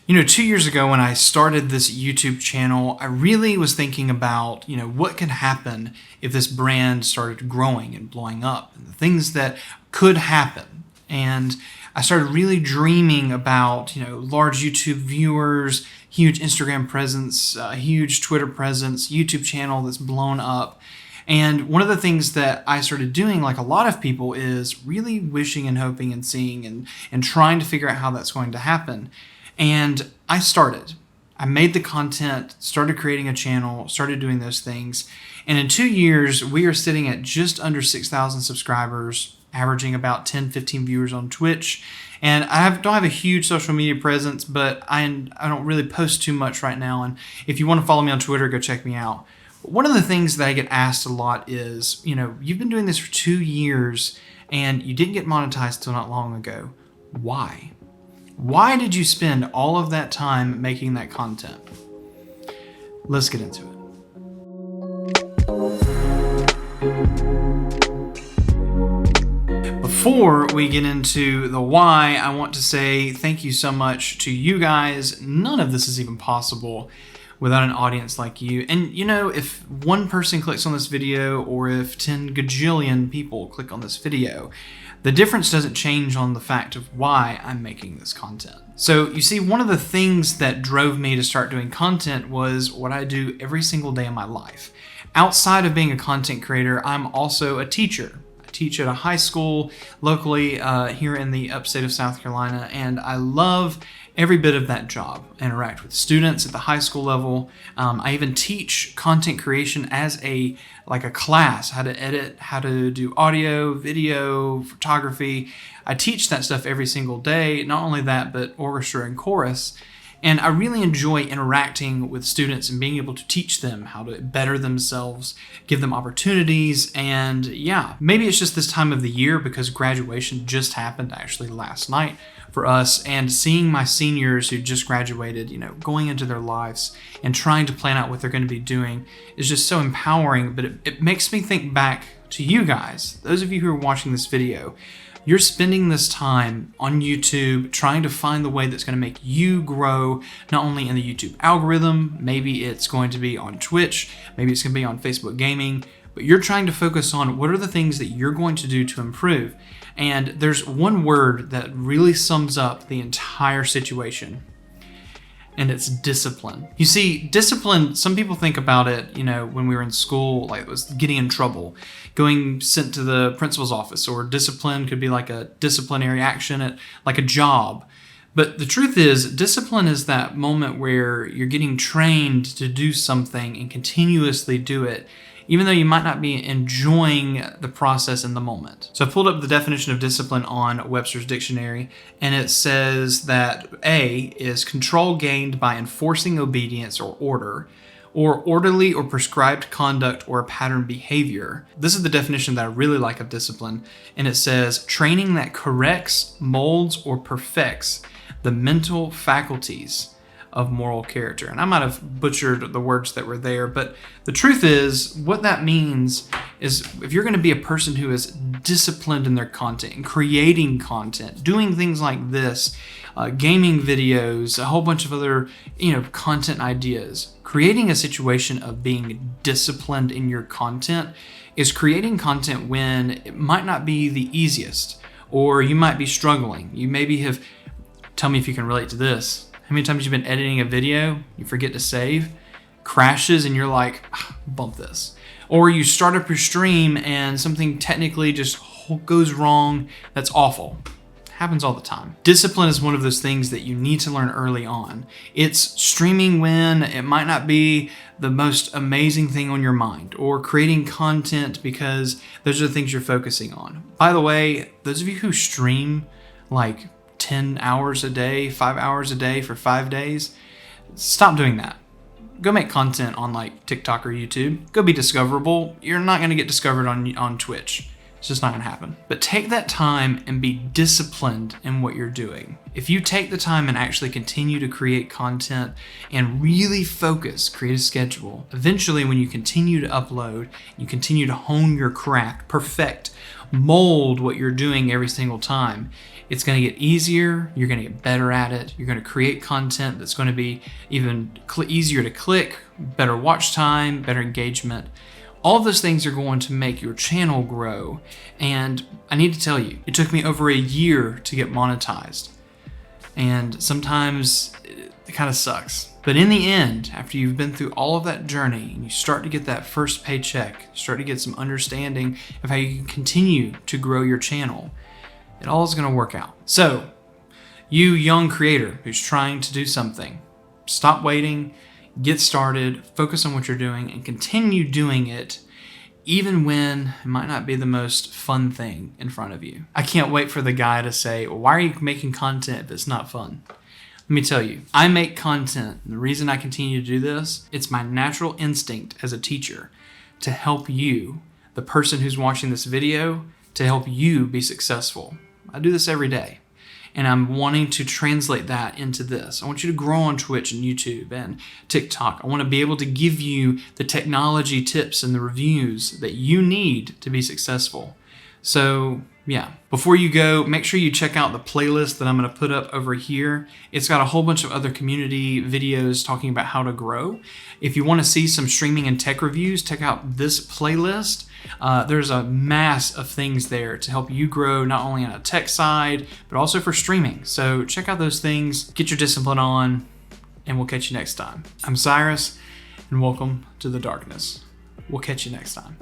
2 years ago when I started this YouTube channel, I really was thinking about, what could happen if this brand started growing and blowing up, and the things that could happen. And I started really dreaming about, large YouTube viewers, huge Instagram presence, huge Twitter presence, YouTube channel that's blown up. And one of the things that I started doing, like a lot of people, is really wishing and hoping and seeing and trying to figure out how that's going to happen. And I started. I made the content, started creating a channel, started doing those things. And in 2 years, we are sitting at just under 6,000 subscribers, averaging about 10, 15 viewers on Twitch. And don't have a huge social media presence, but I don't really post too much right now. And if you want to follow me on Twitter, go check me out. One of the things that I get asked a lot is, you've been doing this for 2 years and you didn't get monetized till not long ago. Why? Why did you spend all of that time making that content? Let's get into it. Before we get into the why, I want to say thank you so much to you guys. None of this is even possible without an audience like you. And if one person clicks on this video or if 10 gajillion people click on this video, the difference doesn't change on the fact of why I'm making this content. So you see, one of the things that drove me to start doing content was what I do every single day of my life. Outside of being a content creator, I'm also a teacher. I teach at a high school locally here in the upstate of South Carolina, and I love every bit of that job. I interact with students at the high school level. I even teach content creation as a class, how to edit, how to do audio, video, photography. I teach that stuff every single day. Not only that, but orchestra and chorus. And I really enjoy interacting with students and being able to teach them how to better themselves, give them opportunities. And yeah, maybe it's just this time of the year because graduation just happened actually last night for us, and seeing my seniors who just graduated, going into their lives and trying to plan out what they're going to be doing is just so empowering. But it makes me think back to you guys, those of you who are watching this video. You're spending this time on YouTube trying to find the way that's going to make you grow, not only in the YouTube algorithm, maybe it's going to be on Twitch, maybe it's going to be on Facebook Gaming, but you're trying to focus on what are the things that you're going to do to improve. And there's one word that really sums up the entire situation, and it's discipline. You see, discipline, some people think about it, when we were in school, like it was getting in trouble, going sent to the principal's office, or discipline could be like a disciplinary action at like a job. But the truth is, discipline is that moment where you're getting trained to do something and continuously do it, even though you might not be enjoying the process in the moment. So I pulled up the definition of discipline on Webster's dictionary, and it says that A is control gained by enforcing obedience or order, or orderly or prescribed conduct or pattern behavior. This is the definition that I really like of discipline, and it says training that corrects, molds, or perfects the mental faculties of moral character. And I might have butchered the words that were there, but the truth is, what that means is if you're going to be a person who is disciplined in their content and creating content, doing things like this, gaming videos, a whole bunch of other, content ideas, creating a situation of being disciplined in your content is creating content when it might not be the easiest, or you might be struggling. You maybe tell me if you can relate to this. How many times you've been editing a video, you forget to save, crashes, and you're like, bump this. Or you start up your stream and something technically just goes wrong. That's awful. Happens all the time. Discipline is one of those things that you need to learn early on. It's streaming when it might not be the most amazing thing on your mind, or creating content because those are the things you're focusing on. By the way, those of you who stream like 10 hours a day, 5 hours a day for 5 days, stop doing that. Go make content on like TikTok or YouTube. Go be discoverable. You're not going to get discovered on Twitch. It's just not going to happen. But take that time and be disciplined in what you're doing. If you take the time and actually continue to create content and really focus, create a schedule, eventually when you continue to upload, you continue to hone your craft, perfect, mold what you're doing every single time, It's going to get easier. You're going to get better at it. You're going to create content that's going to be even easier to click, better watch time, better engagement. All of those things are going to make your channel grow. And I need to tell you, it took me over a year to get monetized. And sometimes it kind of sucks. But in the end, after you've been through all of that journey and you start to get that first paycheck, start to get some understanding of how you can continue to grow your channel, it all is going to work out. So, you young creator who's trying to do something, stop waiting, get started, focus on what you're doing, and continue doing it even when it might not be the most fun thing in front of you. I can't wait for the guy to say, well, why are you making content if it's not fun? Let me tell you, I make content, and the reason I continue to do this, it's my natural instinct as a teacher to help you, the person who's watching this video, to help you be successful. I do this every day, and I'm wanting to translate that into this. I want you to grow on Twitch and YouTube and TikTok. I want to be able to give you the technology tips and the reviews that you need to be successful. So yeah, before you go, make sure you check out the playlist that I'm going to put up over here. It's got a whole bunch of other community videos talking about how to grow. If you want to see some streaming and tech reviews, check out this playlist. There's a mass of things there to help you grow, not only on a tech side, but also for streaming. So check out those things, get your discipline on, and we'll catch you next time. I'm Cyrus, and welcome to the darkness. We'll catch you next time.